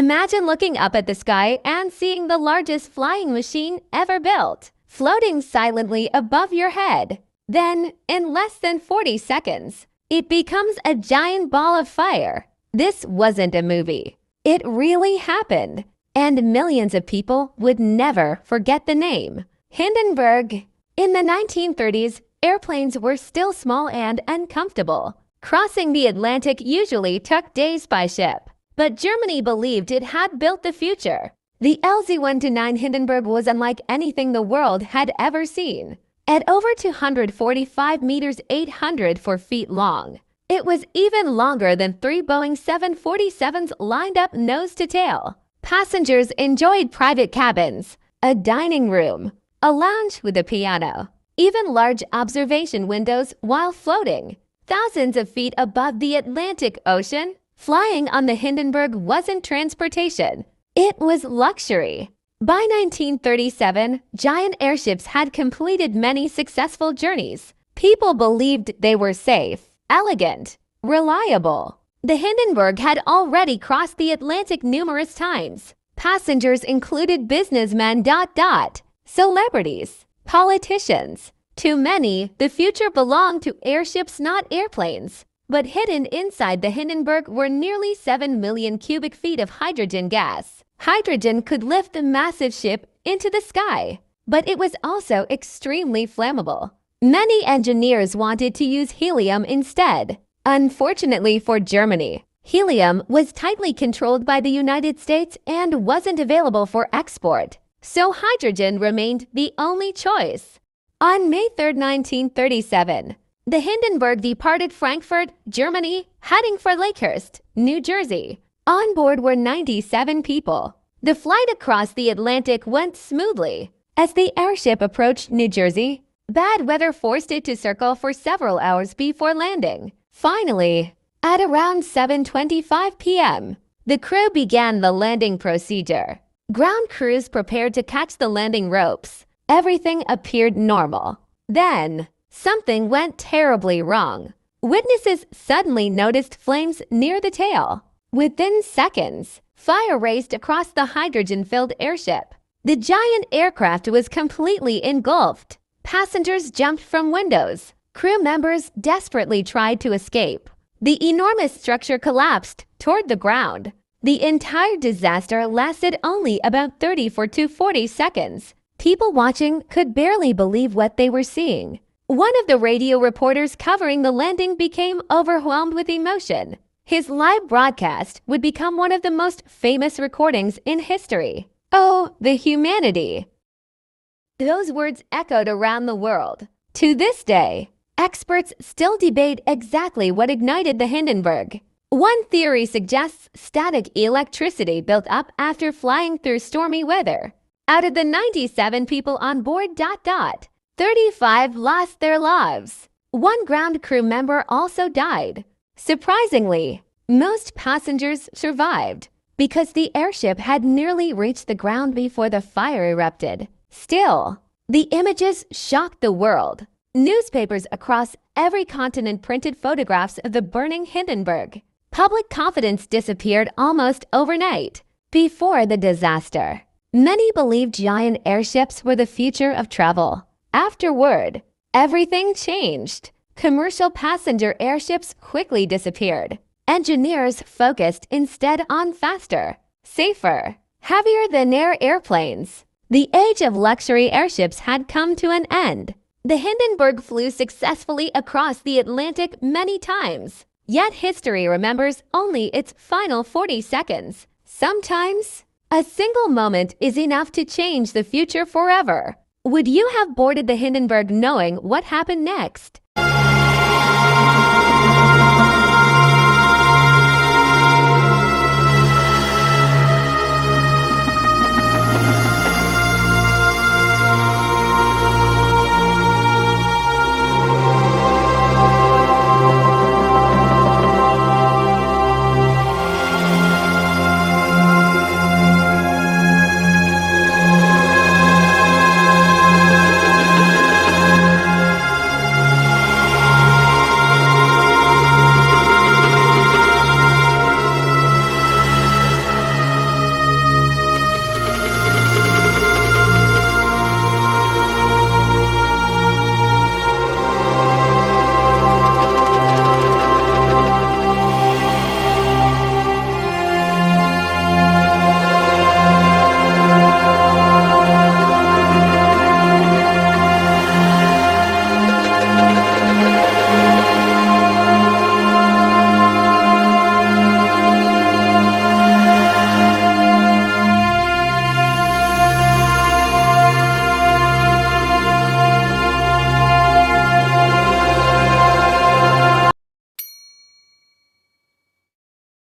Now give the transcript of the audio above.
Imagine looking up at the sky and seeing the largest flying machine ever built, floating silently above your head. Then, in less than 40 seconds, it becomes a giant ball of fire. This wasn't a movie. It really happened, and millions of people would never forget the name. Hindenburg. In the 1930s, airplanes were still small and uncomfortable. Crossing the Atlantic usually took days by ship. But Germany believed it had built the future. The LZ-129 Hindenburg was unlike anything the world had ever seen. At over 245 meters 804 feet long, it was even longer than 3 Boeing 747s lined up nose to tail. Passengers enjoyed private cabins, a dining room, a lounge with a piano, even large observation windows while floating thousands of feet above the Atlantic Ocean. Flying on the Hindenburg wasn't transportation, it was luxury. By 1937, giant airships had completed many successful journeys. People believed they were safe, elegant, reliable. The Hindenburg had already crossed the Atlantic numerous times. Passengers included businessmen, celebrities, politicians. To many, the future belonged to airships, not airplanes. But hidden inside the Hindenburg were nearly 7 million cubic feet of hydrogen gas. Hydrogen could lift the massive ship into the sky, but it was also extremely flammable. Many engineers wanted to use helium instead. Unfortunately for Germany, helium was tightly controlled by the United States and wasn't available for export, so hydrogen remained the only choice. On May 3, 1937, the Hindenburg departed Frankfurt, Germany, heading for Lakehurst, New Jersey. On board were 97 people. The flight across the Atlantic went smoothly. As the airship approached New Jersey, bad weather forced it to circle for several hours before landing. Finally, at around 7:25 p.m., the crew began the landing procedure. Ground crews prepared to catch the landing ropes. Everything appeared normal. Then, something went terribly wrong. Witnesses suddenly noticed flames near the tail. Within seconds, fire raced across the hydrogen-filled airship. The giant aircraft was completely engulfed. Passengers jumped from windows. Crew members desperately tried to escape. The enormous structure collapsed toward the ground. The entire disaster lasted only about 34 to 40 seconds. People watching could barely believe what they were seeing. One of the radio reporters covering the landing became overwhelmed with emotion. His live broadcast would become one of the most famous recordings in history. Oh, the humanity! Those words echoed around the world. To this day, experts still debate exactly what ignited the Hindenburg. One theory suggests static electricity built up after flying through stormy weather. Out of the 97 people on board, 35 lost their lives. One ground crew member also died. Surprisingly, most passengers survived because the airship had nearly reached the ground before the fire erupted. Still, the images shocked the world. Newspapers across every continent printed photographs of the burning Hindenburg. Public confidence disappeared almost overnight. Before the disaster, many believed giant airships were the future of travel. Afterward, everything changed. Commercial passenger airships quickly disappeared. Engineers focused instead on faster, safer, heavier-than-air airplanes. The age of luxury airships had come to an end. The Hindenburg flew successfully across the Atlantic many times, yet history remembers only its final 40 seconds. Sometimes, a single moment is enough to change the future forever. Would you have boarded the Hindenburg knowing what happened next?